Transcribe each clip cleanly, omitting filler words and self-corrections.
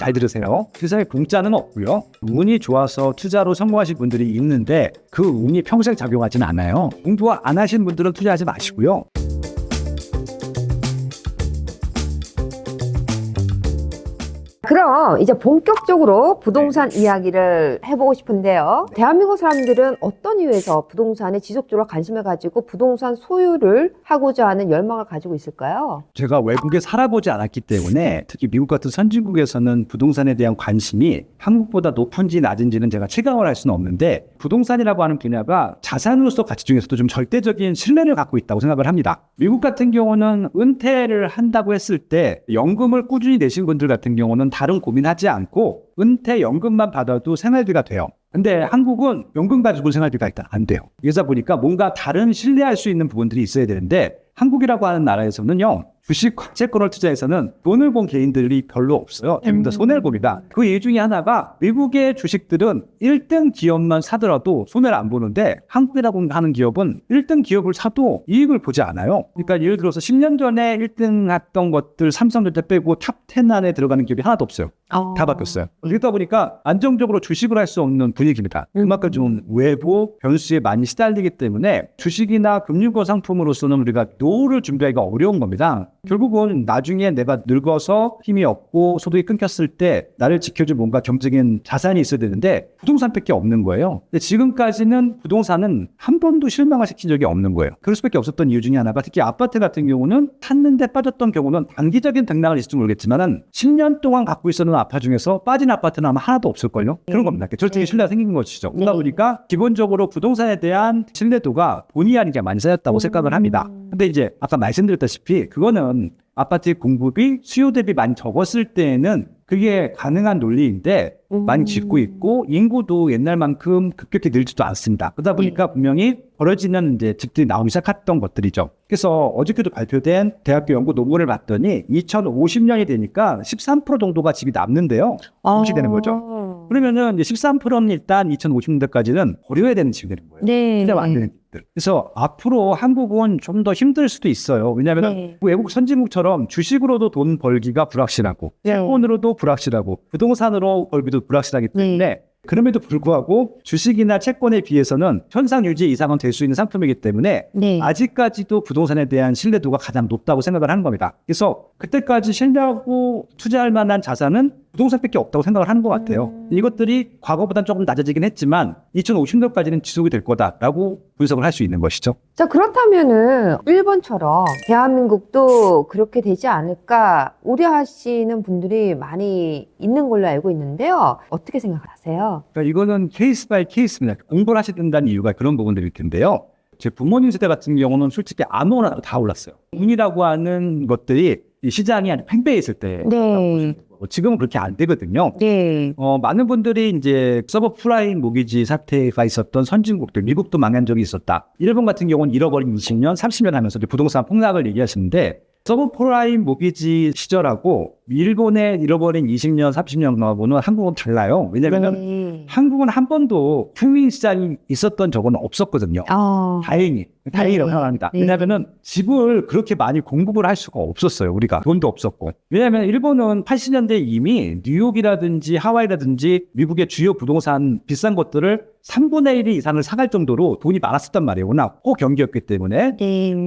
잘 들으세요. 세상에 공짜는 없고요. 운이 좋아서 투자로 성공하신 분들이 있는데 그 운이 평생 작용하지는 않아요. 공부 안 하신 분들은 투자하지 마시고요. 그럼 이제 본격적으로 부동산 이야기를 해보고 싶은데요. 대한민국 사람들은 어떤 이유에서 부동산에 지속적으로 관심을 가지고 부동산 소유를 하고자 하는 열망을 가지고 있을까요? 제가 외국에 살아보지 않았기 때문에 특히 미국 같은 선진국에서는 부동산에 대한 관심이 한국보다 높은지 낮은지는 제가 체감을 할 수는 없는데 부동산이라고 하는 분야가 자산으로서 가치 중에서도 좀 절대적인 신뢰를 갖고 있다고 생각을 합니다. 미국 같은 경우는 은퇴를 한다고 했을 때 연금을 꾸준히 내신 분들 같은 경우는 다른 고민하지 않고 은퇴 연금만 받아도 생활비가 돼요. 근데 한국은 연금 가지고 생활비가 일단 안 돼요. 그러다 보니까 뭔가 다른 신뢰할 수 있는 부분들이 있어야 되는데 한국이라고 하는 나라에서는요. 주식 채권을 투자해서는 돈을 번 개인들이 별로 없어요. 대부분 다 손해를 봅니다. 그 이유 중에 하나가 미국의 주식들은 1등 기업만 사더라도 손해를 안 보는데 한국이라고 하는 기업은 1등 기업을 사도 이익을 보지 않아요. 그러니까 예를 들어서 10년 전에 1등 했던 것들 삼성전자 빼고 탑 10 안에 들어가는 기업이 하나도 없어요. 다 바뀌었어요. 그러다 보니까 안정적으로 주식을 할 수 없는 분위기입니다. 그만큼 좀 외부 변수에 많이 시달리기 때문에 주식이나 금융권 상품으로서는 우리가 노후를 준비하기가 어려운 겁니다. 결국은 나중에 내가 늙어서 힘이 없고 소득이 끊겼을 때 나를 지켜줄 뭔가 경제적인 자산이 있어야 되는데 부동산밖에 없는 거예요. 근데 지금까지는 부동산은 한 번도 실망을 시킨 적이 없는 거예요. 그럴 수밖에 없었던 이유 중에 하나가 특히 아파트 같은 경우는 샀는데 빠졌던 경우는 단기적인 등락을 있을지 모르겠지만 10년 동안 갖고 있었는 아파트 중에서 빠진 아파트는 아마 하나도 없을걸요. 그런 겁니다. 절대적인 신뢰가 생긴 것이죠. 그러다 보니까 기본적으로 부동산에 대한 신뢰도가 본의 아니게 많이 쌓였다고 생각을 합니다. 근데 이제 아까 말씀드렸다시피 그거는 아파트 공급이 수요 대비 많이 적었을 때에는 그게 가능한 논리인데 많이 짓고 있고 인구도 옛날만큼 급격히 늘지도 않습니다. 그러다 보니까 분명히 벌어지는 이제 집들이 나오기 시작했던 것들이죠. 그래서 어저께도 발표된 대학교 연구 논문을 봤더니 2050년이 되니까 13% 정도가 집이 남는데요. 공시되는 거죠. 그러면은 이제 13%는 일단 2050년대까지는 버려야 되는 집이 되는 거예요. 네. 근데 안 되는 집들. 그래서 앞으로 한국은 좀 더 힘들 수도 있어요. 왜냐하면 외국 선진국처럼 주식으로도 돈 벌기가 불확실하고 채권으로도 불확실하고 부동산으로 벌기도 불확실하기 때문에 그럼에도 불구하고 주식이나 채권에 비해서는 현상 유지 이상은 될 수 있는 상품이기 때문에 아직까지도 부동산에 대한 신뢰도가 가장 높다고 생각을 하는 겁니다. 그래서 그때까지 신뢰하고 투자할 만한 자산은 부동산밖에 없다고 생각을 하는 것 같아요. 이것들이 과거보다는 조금 낮아지긴 했지만 2050년까지는 지속이 될 거다라고 분석을 할 수 있는 것이죠. 자, 그렇다면은 일본처럼 대한민국도 그렇게 되지 않을까 우려하시는 분들이 많이 있는 걸로 알고 있는데요. 어떻게 생각하세요? 그러니까 이거는 케이스 바이 케이스입니다. 공부를 하셔야 된다는 이유가 그런 부분들일 텐데요. 제 부모님 세대 같은 경우는 솔직히 아무거나 다 올랐어요. 운이라고 하는 것들이 이 시장이 한 팽배해 있을 때 지금은 그렇게 안 되거든요. 많은 분들이 이제 서브프라임 모기지 사태가 있었던 선진국들, 미국도 망한 적이 있었다. 일본 같은 경우는 잃어버린 20년, 30년 하면서 이제 부동산 폭락을 얘기하시는데 서브프라임 모기지 시절하고 일본의 잃어버린 20년, 30년하고는 한국은 달라요. 왜냐하면 한국은 한 번도 평민 시장이 있었던 적은 없었거든요. 다행이라고 생각합니다. 왜냐하면 집을 그렇게 많이 공급을 할 수가 없었어요. 우리가 돈도 없었고. 왜냐하면 일본은 80년대 이미 뉴욕이라든지 하와이라든지 미국의 주요 부동산 비싼 것들을 3분의 1 이상을 사갈 정도로 돈이 많았었단 말이에요. 워낙 호경기였기 때문에.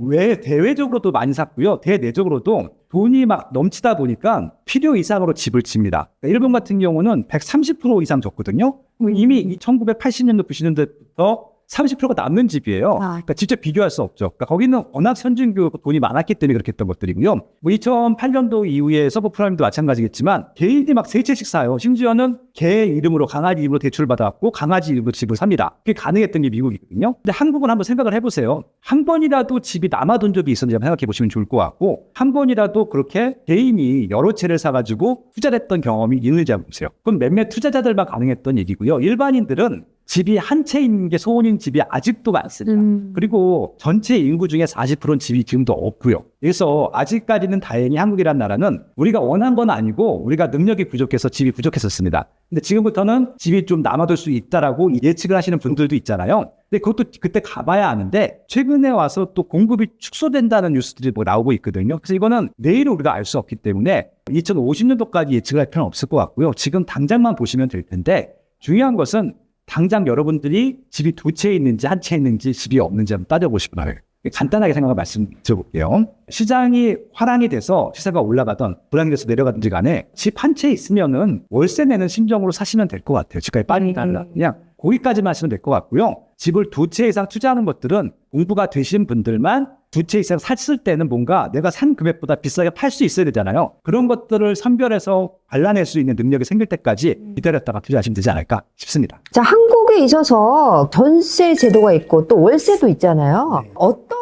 왜 대외적으로도 많이 샀고요. 대내적으로도 돈이 막 넘치다 보니까 필요 이상으로 집을 집니다. 그러니까 일본 같은 경우는 130% 이상 줬거든요. 이미 1980년도, 90년대부터 30%가 남는 집이에요. 그러니까 직접 비교할 수 없죠. 그러니까 거기는 워낙 선진국 돈이 많았기 때문에 그렇게 했던 것들이고요. 뭐 2008년도 이후에 서브프라임도 마찬가지겠지만 개인이 막 세 채씩 사요. 심지어는 개 이름으로 강아지 이름으로 대출을 받아갖고 강아지 이름으로 집을 삽니다. 그게 가능했던 게 미국이거든요. 근데 한국은 한번 생각을 해보세요. 한 번이라도 집이 남아돈 적이 있었는지 한번 생각해 보시면 좋을 것 같고 한 번이라도 그렇게 개인이 여러 채를 사가지고 투자를 했던 경험이 있는지 한번 보세요. 그건 몇몇 투자자들만 가능했던 얘기고요. 일반인들은 집이 한 채 있는 게 소원인 집이 아직도 많습니다. 그리고 전체 인구 중에 40%는 집이 지금도 없고요. 그래서 아직까지는 다행히 한국이라는 나라는 우리가 원한 건 아니고 우리가 능력이 부족해서 집이 부족했었습니다. 근데 지금부터는 집이 좀 남아돌 수 있다라고 예측을 하시는 분들도 있잖아요. 근데 그것도 그때 가봐야 아는데 최근에 와서 또 공급이 축소된다는 뉴스들이 뭐 나오고 있거든요. 그래서 이거는 내일 우리가 알 수 없기 때문에 2050년도까지 예측을 할 필요는 없을 것 같고요. 지금 당장만 보시면 될 텐데 중요한 것은 당장 여러분들이 집이 두 채 있는지 한 채 있는지 집이 없는지 한번 따져보시기 바랍니다. 간단하게 생각을 말씀드려볼게요. 시장이 화랑이 돼서 시세가 올라가던 불황이 돼서 내려가든지 간에 집 한 채 있으면은 월세 내는 심정으로 사시면 될 것 같아요. 집값이 빨리 달라. 그냥 거기까지만 하시면 될 것 같고요. 집을 두 채 이상 투자하는 것들은 공부가 되신 분들만 두 채 이상 샀을 때는 뭔가 내가 산 금액보다 비싸게 팔 수 있어야 되잖아요. 그런 것들을 선별해서 발라낼 수 있는 능력이 생길 때까지 기다렸다가 투자하시면 되지 않을까 싶습니다. 자, 한국에 있어서 전세 제도가 있고 또 월세도 있잖아요. 네. 어떤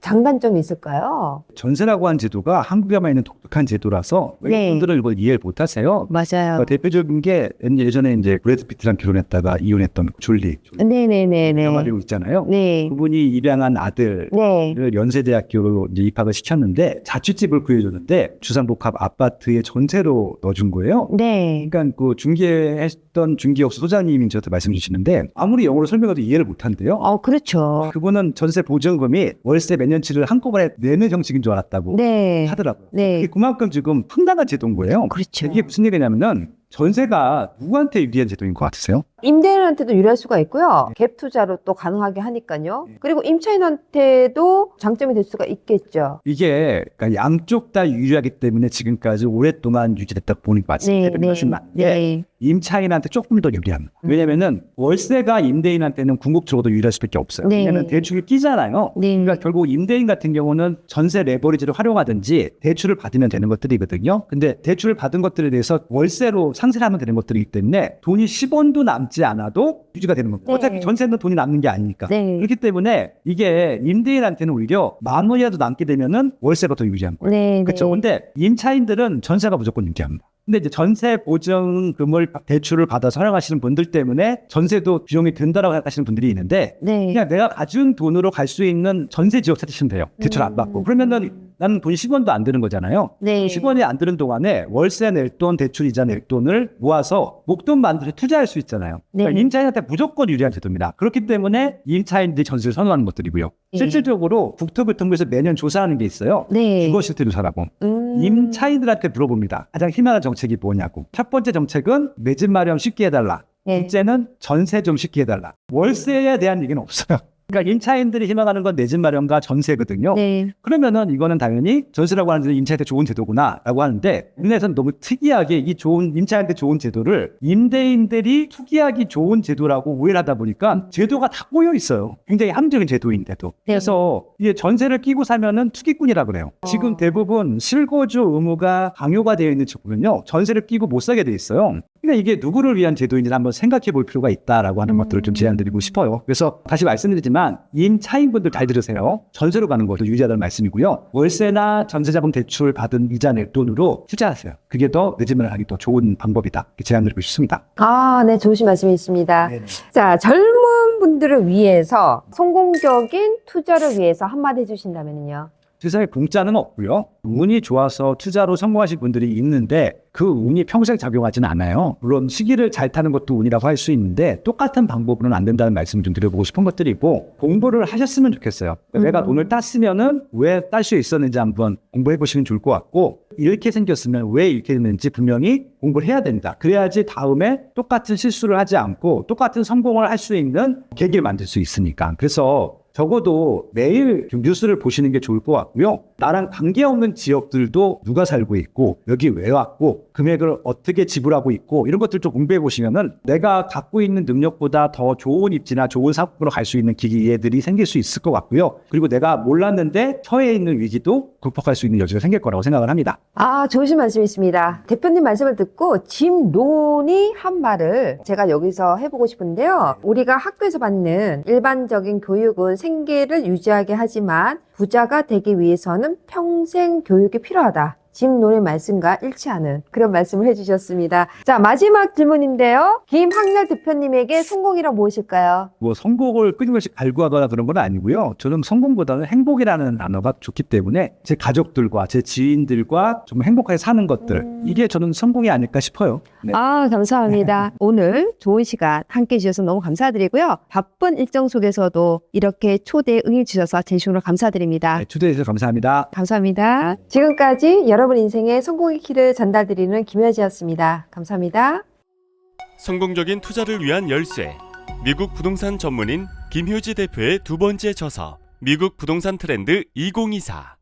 장단점이 있을까요? 전세라고 하는 제도가 한국에만 있는 독특한 제도라서 네. 외국분들은 이걸 이해를 못하세요. 맞아요. 대표적인 게 예전에 이제 브래드 피트랑 결혼했다가 이혼했던 졸리 네네네네. 영화 배우 있잖아요. 네. 그분이 입양한 아들을 네. 연세대학교로 이제 입학을 시켰는데 자취집을 구해줬는데 주상복합 아파트에 전세로 넣어준 거예요. 네. 그러니까 그 중개했던 중개업소 소장님이 저한테 말씀 주시는데 아무리 영어로 설명해도 이해를 못한대요. 그렇죠. 그분은 전세 보증금이 월세 몇 년치를 한꺼번에 내는 형식인 줄 알았다고 네. 하더라고요. 네. 그게 그만큼 지금 황당한 제도인 거예요. 그렇죠. 이게 무슨 얘기냐면은 전세가 누구한테 유리한 제도인 것 같으세요? 임대인한테도 유리할 수가 있고요. 갭 투자로 또 가능하게 하니까요. 그리고 임차인한테도 장점이 될 수가 있겠죠. 이게 그러니까 양쪽 다 유리하기 때문에 지금까지 오랫동안 유지됐다고 보는 게 맞습니다. 네. 임차인한테 조금 더 유리합니다. 왜냐면은 월세가 임대인한테는 궁극적으로 유리할 수밖에 없어요. 네. 왜냐면 대출이 끼잖아요. 네. 그러니까 결국 임대인 같은 경우는 전세 레버리지를 활용하든지 대출을 받으면 되는 것들이거든요. 근데 대출을 받은 것들에 대해서 월세로 상세를 하면 되는 것들이기 때문에 돈이 10원도 남지 않아도 유지가 되는 겁니다. 네. 어차피 전세는 돈이 남는 게 아니니까. 네. 그렇기 때문에 이게 임대인한테는 오히려 만 원이라도 남게 되면은 월세가 더 유리한 거예요. 네. 그렇죠. 근데 임차인들은 전세가 무조건 유리합니다. 근데 이제 전세 보증금을 대출을 받아서 활용하시는 분들 때문에 전세도 비용이 든다라고 생각하시는 분들이 있는데 네. 그냥 내가 가진 돈으로 갈 수 있는 전세 지역 찾으시면 돼요. 대출 안 받고. 그러면은 나는 돈이 10원도 안 드는 거잖아요. 네. 10원이 안 드는 동안에 월세 낼 돈, 대출 이자 낼 돈을 모아서 목돈 만들어 투자할 수 있잖아요. 그러니까 네. 임차인한테 무조건 유리한 제도입니다. 그렇기 때문에 임차인들이 전세를 선호하는 것들이고요. 네. 실질적으로 국토교통부에서 매년 조사하는 게 있어요. 네. 주거 실태 조사라고. 임차인들한테 물어봅니다. 가장 희망한 정책이 뭐냐고. 첫 번째 정책은 내 집 마련 쉽게 해달라. 네. 둘째는 전세 좀 쉽게 해달라. 월세에 대한 얘기는 없어요. 그러니까 임차인들이 희망하는 건 내 집 마련과 전세거든요. 네. 그러면은 이거는 당연히 전세라고 하는 데는 임차인한테 좋은 제도구나라고 하는데 우리나라에서는 너무 특이하게 이 좋은 임차인한테 좋은 제도를 임대인들이 투기하기 좋은 제도라고 오해를 하다 보니까 제도가 다 꼬여 있어요. 굉장히 합리적인 제도인데도. 그래서 이게 전세를 끼고 살면은 투기꾼이라 그래요. 지금 대부분 실거주 의무가 강요가 되어 있는 쪽은요 전세를 끼고 못 사게 돼 있어요. 그러니까 이게 누구를 위한 제도인지 한번 생각해 볼 필요가 있다라고 하는 것들을 좀 제안드리고 싶어요. 그래서 다시 말씀드리지만 임차인분들 잘 들으세요. 전세로 가는 것도 유리하다는 말씀이고요. 월세나 전세자금 대출 받은 이자 낼 돈으로 투자하세요. 그게 더 내 집을 하기 더 좋은 방법이다. 이렇게 제안드리고 싶습니다. 네, 좋으신 말씀이 있습니다. 네네. 자, 젊은 분들을 위해서 성공적인 투자를 위해서 한마디 해주신다면요. 세상에 공짜는 없고요. 운이 좋아서 투자로 성공하신 분들이 있는데 그 운이 평생 작용하지는 않아요. 물론 시기를 잘 타는 것도 운이라고 할 수 있는데 똑같은 방법으로는 안 된다는 말씀을 좀 드려보고 싶은 것들이고 공부를 하셨으면 좋겠어요. 내가 돈을 땄으면은 왜 딸 수 있었는지 한번 공부해 보시면 좋을 것 같고 이렇게 생겼으면 왜 이렇게 됐는지 분명히 공부를 해야 된다. 그래야지 다음에 똑같은 실수를 하지 않고 똑같은 성공을 할 수 있는 계기를 만들 수 있으니까. 그래서 적어도 매일 뉴스를 보시는 게 좋을 것 같고요. 나랑 관계없는 지역들도 누가 살고 있고 여기 왜 왔고 금액을 어떻게 지불하고 있고 이런 것들 좀 공부해 보시면은 내가 갖고 있는 능력보다 더 좋은 입지나 좋은 상품으로 갈 수 있는 기회들이 생길 수 있을 것 같고요. 그리고 내가 몰랐는데 처해 있는 위기도 극복할 수 있는 여지가 생길 거라고 생각을 합니다. 좋으신 말씀이 있습니다. 대표님 말씀을 듣고 짐론이 한 말을 제가 여기서 해보고 싶은데요. 우리가 학교에서 받는 일반적인 교육은 생계를 유지하게 하지만 부자가 되기 위해서는 평생 교육이 필요하다. 집론의 말씀과 일치하는 그런 말씀을 해주셨습니다. 자, 마지막 질문인데요. 김학렬 대표님에게 성공이란 무엇일까요? 뭐 성공을 끊임없이 갈구하거나 그런 건 아니고요. 저는 성공보다는 행복이라는 단어가 좋기 때문에 제 가족들과 제 지인들과 좀 행복하게 사는 것들 이게 저는 성공이 아닐까 싶어요. 네. 아, 감사합니다. 오늘 좋은 시간 함께 해주셔서 너무 감사드리고요. 바쁜 일정 속에서도 이렇게 초대에 응해주셔서 진심으로 감사드립니다. 네, 초대해 주셔서 감사합니다. 감사합니다. 지금까지 여러분 인생의 성공의 키를 전달드리는 김여지였습니다. 감사합니다. 성공적인 투자를 위한 열쇠. 미국 부동산 전문인 김효지 대표의 두 번째 저서 미국 부동산 트렌드 2024.